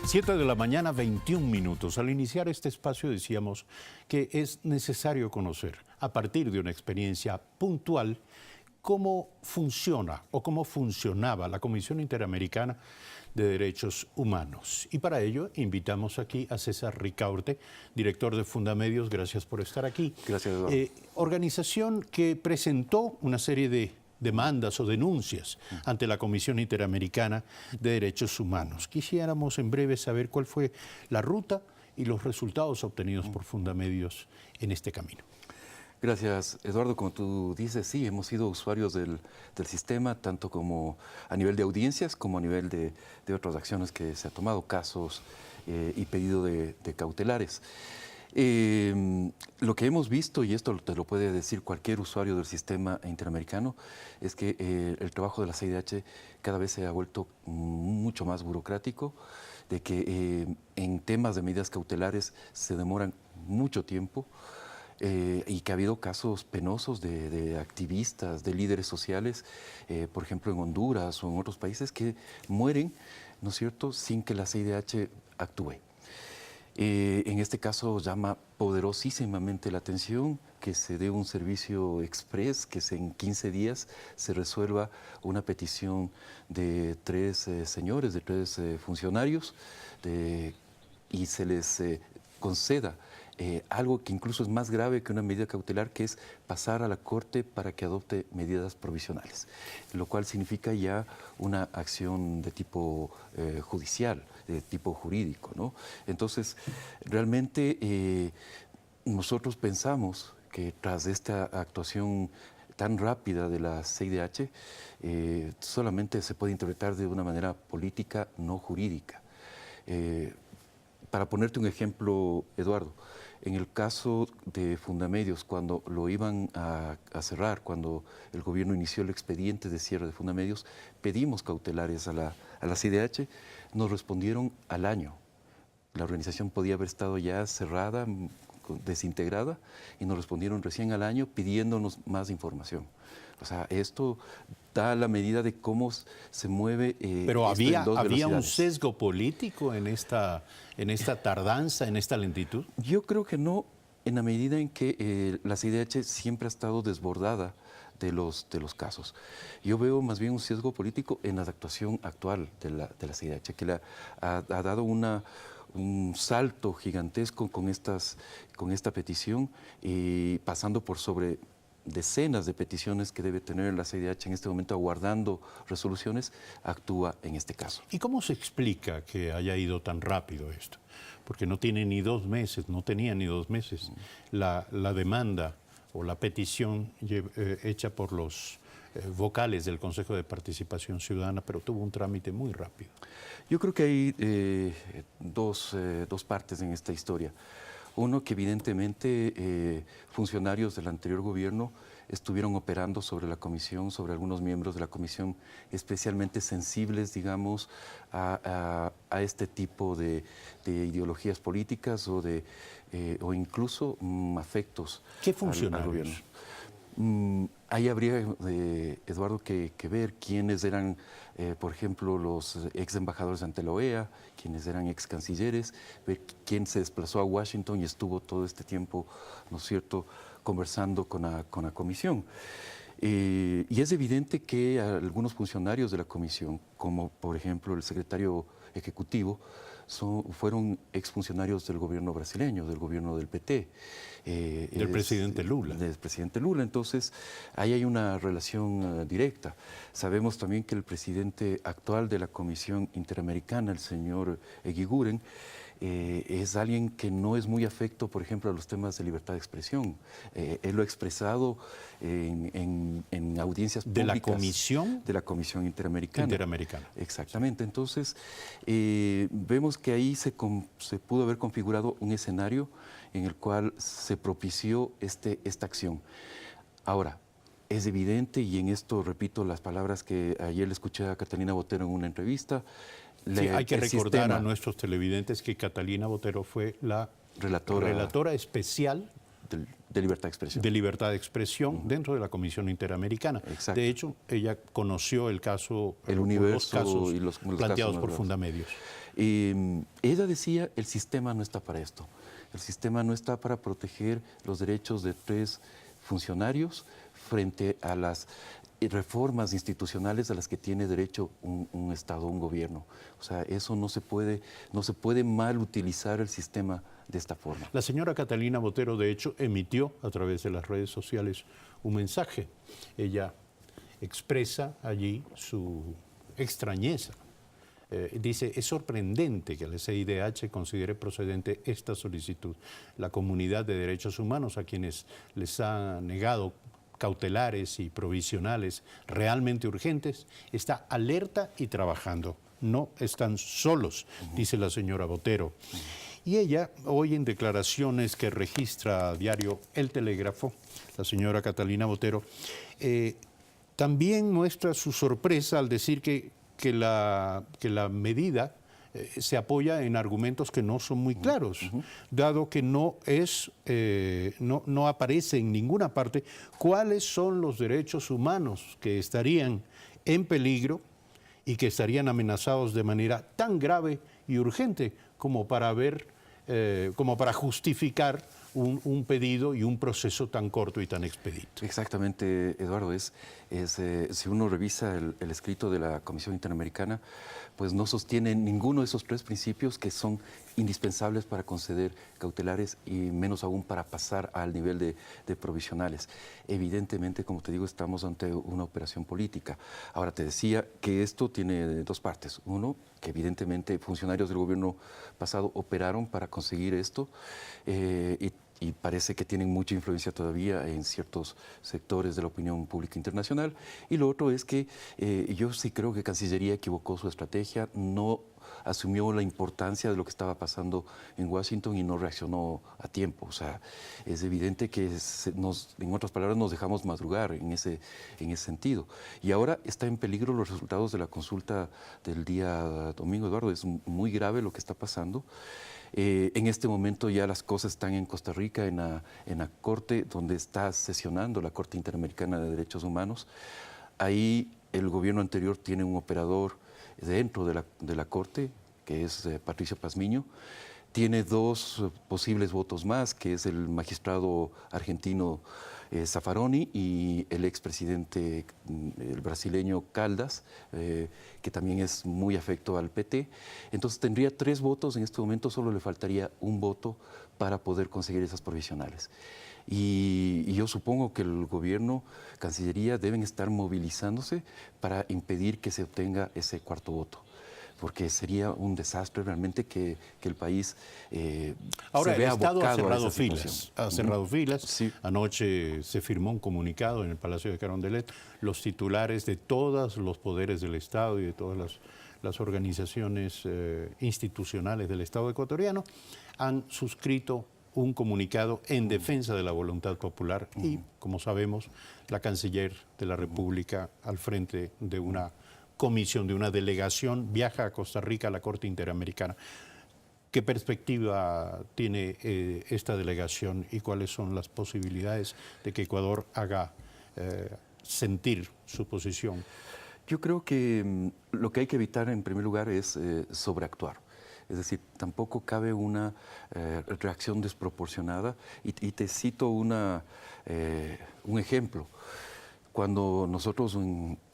7 de la mañana, 21 minutos. Al iniciar este espacio decíamos que es necesario conocer, a partir de una experiencia puntual, cómo funciona o cómo funcionaba la Comisión Interamericana de Derechos Humanos. Y para ello invitamos aquí a César Ricaurte, director de Fundamedios. Gracias por estar aquí. Gracias, Eduardo. Organización que presentó una serie de demandas o denuncias ante la Comisión Interamericana de Derechos Humanos. Quisiéramos en breve saber cuál fue la ruta y los resultados obtenidos por Fundamedios en este camino. Gracias, Eduardo. Como tú dices, sí, hemos sido usuarios del sistema, tanto como a nivel de audiencias como a nivel de otras acciones que se ha tomado, casos y pedido de cautelares. Lo que hemos visto, y esto te lo puede decir cualquier usuario del sistema interamericano, es que el trabajo de la CIDH cada vez se ha vuelto mucho más burocrático, de que en temas de medidas cautelares se demoran mucho tiempo, y que ha habido casos penosos de activistas, de líderes sociales, por ejemplo en Honduras o en otros países, que mueren, ¿no es cierto?, sin que la CIDH actúe. En este caso llama poderosísimamente la atención que se dé un servicio express, que en 15 días se resuelva una petición de tres señores, de tres funcionarios, y se les conceda algo que incluso es más grave que una medida cautelar, que es pasar a la Corte para que adopte medidas provisionales, lo cual significa ya una acción de tipo judicial, de tipo jurídico, ¿no? Entonces, realmente nosotros pensamos que tras esta actuación tan rápida de la CIDH, solamente se puede interpretar de una manera política, no jurídica. Para ponerte un ejemplo, Eduardo, en el caso de Fundamedios, cuando lo iban a cerrar, cuando el gobierno inició el expediente de cierre de Fundamedios, pedimos cautelares a la CIDH, nos respondieron al año. La organización podía haber estado ya cerrada, desintegrada, y nos respondieron recién al año pidiéndonos más información. O sea, esto da la medida de cómo se mueve. Pero había un sesgo político en esta tardanza, en esta lentitud. Yo creo que no, en la medida en que la CIDH siempre ha estado desbordada de los casos. Yo veo más bien un sesgo político en la actuación actual de la CIDH, que ha dado un salto gigantesco con esta petición, y pasando por sobre decenas de peticiones que debe tener la CIDH en este momento aguardando resoluciones, actúa en este caso. ¿Y cómo se explica que haya ido tan rápido esto? Porque no tiene ni 2 meses, no tenía ni 2 meses la demanda o la petición hecha por los vocales del Consejo de Participación Ciudadana, pero tuvo un trámite muy rápido. Yo creo que hay dos partes en esta historia. Uno, que evidentemente funcionarios del anterior gobierno estuvieron operando sobre la comisión, sobre algunos miembros de la comisión especialmente sensibles, digamos, a este tipo de ideologías políticas o incluso afectos al gobierno. Ahí habría, Eduardo, que ver quiénes eran, por ejemplo, los ex embajadores ante la OEA, quiénes eran ex cancilleres, ver quién se desplazó a Washington y estuvo todo este tiempo, ¿no es cierto?, conversando con la comisión. Y es evidente que algunos funcionarios de la comisión, como por ejemplo el secretario ejecutivo, fueron exfuncionarios del gobierno brasileño, del gobierno del PT. Del presidente Lula. Del presidente Lula. Entonces, ahí hay una relación directa. Sabemos también que el presidente actual de la Comisión Interamericana, el señor Eguiguren, es alguien que no es muy afecto, por ejemplo, a los temas de libertad de expresión. Él lo ha expresado en audiencias públicas. ¿De la Comisión? De la Comisión Interamericana. Interamericana. Exactamente. Entonces, vemos que ahí se pudo haber configurado un escenario en el cual se propició esta acción. Ahora, es evidente, y en esto repito las palabras que ayer le escuché a Catalina Botero en una entrevista. Sí, hay que recordar a nuestros televidentes que Catalina Botero fue la relatora especial de libertad de expresión. De libertad de expresión dentro de la Comisión Interamericana. Exacto. De hecho, ella conoció el caso, El Universo los casos y los planteados casos por Fundamedios. Ella decía, el sistema no está para esto. El sistema no está para proteger los derechos de 3 funcionarios frente a las reformas institucionales a las que tiene derecho un Estado, un gobierno. O sea, eso no se puede mal utilizar el sistema de esta forma. La señora Catalina Botero, de hecho, emitió a través de las redes sociales un mensaje. Ella expresa allí su extrañeza. Dice, es sorprendente que el CIDH considere procedente esta solicitud. La comunidad de derechos humanos, a quienes les ha negado cautelares y provisionales realmente urgentes, está alerta y trabajando. No están solos, dice la señora Botero. Y ella, hoy en declaraciones que registra a diario El Telégrafo, la señora Catalina Botero, también muestra su sorpresa al decir que la medida se apoya en argumentos que no son muy claros, dado que no aparece en ninguna parte cuáles son los derechos humanos que estarían en peligro y que estarían amenazados de manera tan grave y urgente como para justificar un pedido y un proceso tan corto y tan expedito. Exactamente, Eduardo. Si uno revisa el escrito de la Comisión Interamericana, pues no sostiene ninguno de esos 3 principios que son indispensables para conceder cautelares y menos aún para pasar al nivel de provisionales. Evidentemente, como te digo, estamos ante una operación política. Ahora, te decía que esto tiene 2 partes. Uno, que evidentemente funcionarios del gobierno pasado operaron para conseguir esto y parece que tienen mucha influencia todavía en ciertos sectores de la opinión pública internacional. Y lo otro es que yo sí creo que Cancillería equivocó su estrategia, no asumió la importancia de lo que estaba pasando en Washington y no reaccionó a tiempo. O sea, es evidente que en otras palabras, nos dejamos madrugar en ese sentido. Y ahora está en peligro los resultados de la consulta del día domingo, Eduardo. Es muy grave lo que está pasando. En este momento ya las cosas están en Costa Rica, en la Corte, donde está sesionando la Corte Interamericana de Derechos Humanos. Ahí el gobierno anterior tiene un operador dentro de la Corte, que es Patricio Pazmiño. Tiene 2 posibles votos más, que es el magistrado argentino Zaffaroni y el expresidente el brasileño Caldas, que también es muy afecto al PT. Entonces tendría 3 votos, en este momento solo le faltaría un voto para poder conseguir esas provisionales. Y yo supongo que el gobierno, Cancillería, deben estar movilizándose para impedir que se obtenga ese 4º voto, porque sería un desastre realmente que el país ahora, se vea el Estado abocado ha cerrado filas. Sí. Anoche se firmó un comunicado en el Palacio de Carondelet. Los titulares de todos los poderes del Estado y de todas las organizaciones institucionales del Estado ecuatoriano han suscrito un comunicado en defensa de la voluntad popular y, como sabemos, la canciller de la República al frente de una comisión, de una delegación, viaja a Costa Rica a la Corte Interamericana. ¿Qué perspectiva tiene esta delegación y cuáles son las posibilidades de que Ecuador haga sentir su posición? Yo creo que lo que hay que evitar en primer lugar es sobreactuar. Es decir, tampoco cabe una reacción desproporcionada. Y te cito un ejemplo. Cuando nosotros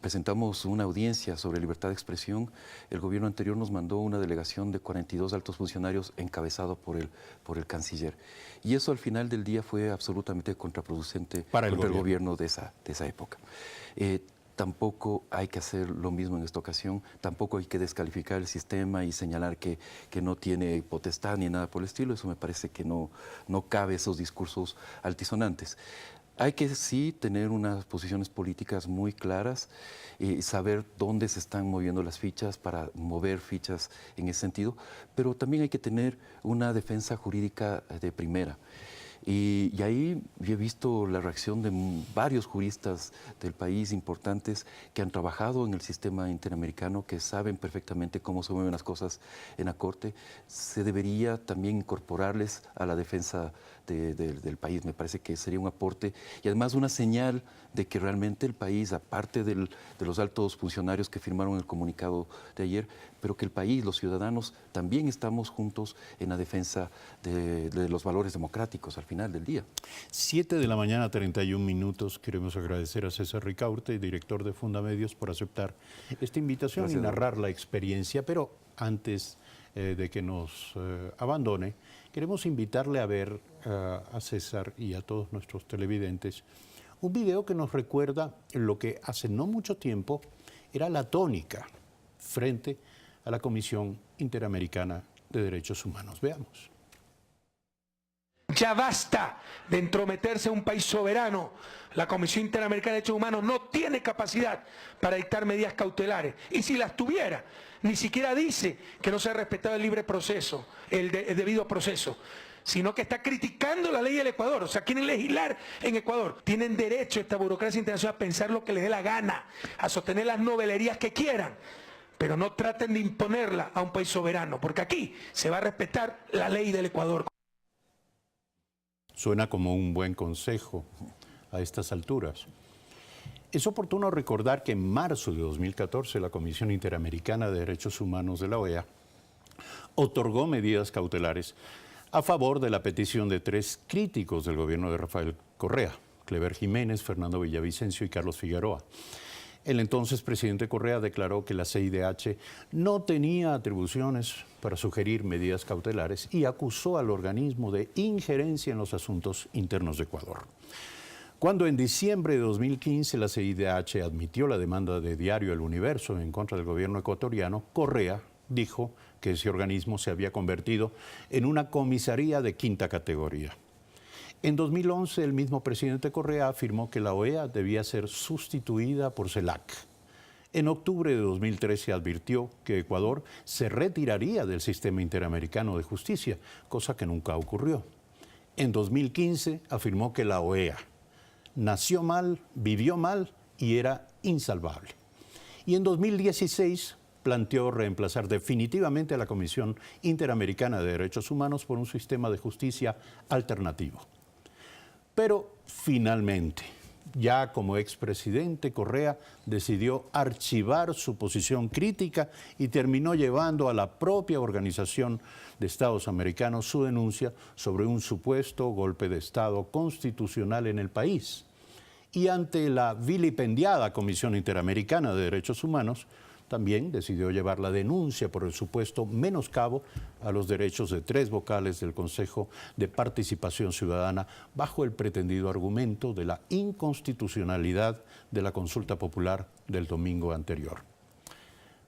presentamos una audiencia sobre libertad de expresión, el gobierno anterior nos mandó una delegación de 42 altos funcionarios encabezado por el canciller. Y eso al final del día fue absolutamente contraproducente para el gobierno de esa época. Tampoco hay que hacer lo mismo en esta ocasión, tampoco hay que descalificar el sistema y señalar que no tiene potestad ni nada por el estilo. Eso me parece que no cabe esos discursos altisonantes. Hay que sí tener unas posiciones políticas muy claras y saber dónde se están moviendo las fichas para mover fichas en ese sentido, pero también hay que tener una defensa jurídica de primera. Y ahí yo he visto la reacción de varios juristas del país importantes que han trabajado en el sistema interamericano, que saben perfectamente cómo se mueven las cosas en la Corte. Se debería también incorporarles a la defensa del país. Me parece que sería un aporte y además una señal de que realmente el país, aparte de los altos funcionarios que firmaron el comunicado de ayer, pero que el país, los ciudadanos, también estamos juntos en la defensa de los valores democráticos al final del día. 7:31 a.m. Queremos agradecer a César Ricaurte, director de Fundamedios, por aceptar esta invitación. Gracias, y narrar la experiencia. Pero antes de que nos abandone, queremos invitarle a ver a César y a todos nuestros televidentes un video que nos recuerda lo que hace no mucho tiempo era la tónica frente a la Comisión Interamericana de Derechos Humanos. Veamos. Ya basta de entrometerse a un país soberano. La Comisión Interamericana de Derechos Humanos no tiene capacidad para dictar medidas cautelares. Y si las tuviera, ni siquiera dice que no se ha respetado el libre proceso, el debido proceso, sino que está criticando la ley del Ecuador. O sea, quieren legislar en Ecuador. Tienen derecho esta burocracia internacional a pensar lo que les dé la gana, a sostener las novelerías que quieran, pero no traten de imponerla a un país soberano, porque aquí se va a respetar la ley del Ecuador. Suena como un buen consejo a estas alturas. Es oportuno recordar que en marzo de 2014 la Comisión Interamericana de Derechos Humanos de la OEA otorgó medidas cautelares a favor de la petición de 3 críticos del gobierno de Rafael Correa: Clever Jiménez, Fernando Villavicencio y Carlos Figueroa. El entonces presidente Correa declaró que la CIDH no tenía atribuciones para sugerir medidas cautelares y acusó al organismo de injerencia en los asuntos internos de Ecuador. Cuando en diciembre de 2015 la CIDH admitió la demanda de Diario El Universo en contra del gobierno ecuatoriano, Correa dijo que ese organismo se había convertido en una comisaría de 5ª categoría. En 2011, el mismo presidente Correa afirmó que la OEA debía ser sustituida por CELAC. En octubre de 2013 advirtió que Ecuador se retiraría del sistema interamericano de justicia, cosa que nunca ocurrió. En 2015 afirmó que la OEA nació mal, vivió mal y era insalvable. Y en 2016 planteó reemplazar definitivamente a la Comisión Interamericana de Derechos Humanos por un sistema de justicia alternativo. Pero finalmente, ya como expresidente, Correa decidió archivar su posición crítica y terminó llevando a la propia Organización de Estados Americanos su denuncia sobre un supuesto golpe de Estado constitucional en el país. Y ante la vilipendiada Comisión Interamericana de Derechos Humanos, también decidió llevar la denuncia por el supuesto menoscabo a los derechos de 3 vocales del Consejo de Participación Ciudadana bajo el pretendido argumento de la inconstitucionalidad de la consulta popular del domingo anterior.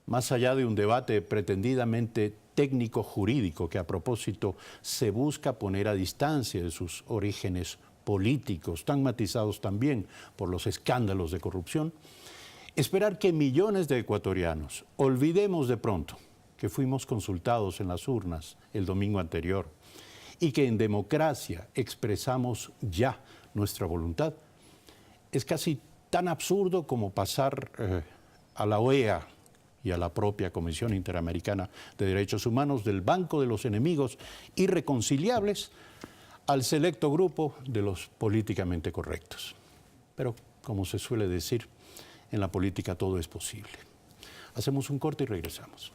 Más allá de un debate pretendidamente técnico-jurídico que a propósito se busca poner a distancia de sus orígenes políticos, tan matizados también por los escándalos de corrupción, esperar que millones de ecuatorianos olvidemos de pronto que fuimos consultados en las urnas el domingo anterior y que en democracia expresamos ya nuestra voluntad, es casi tan absurdo como pasar a la OEA y a la propia Comisión Interamericana de Derechos Humanos del banco de los enemigos irreconciliables al selecto grupo de los políticamente correctos. Pero, como se suele decir, en la política todo es posible. Hacemos un corte y regresamos.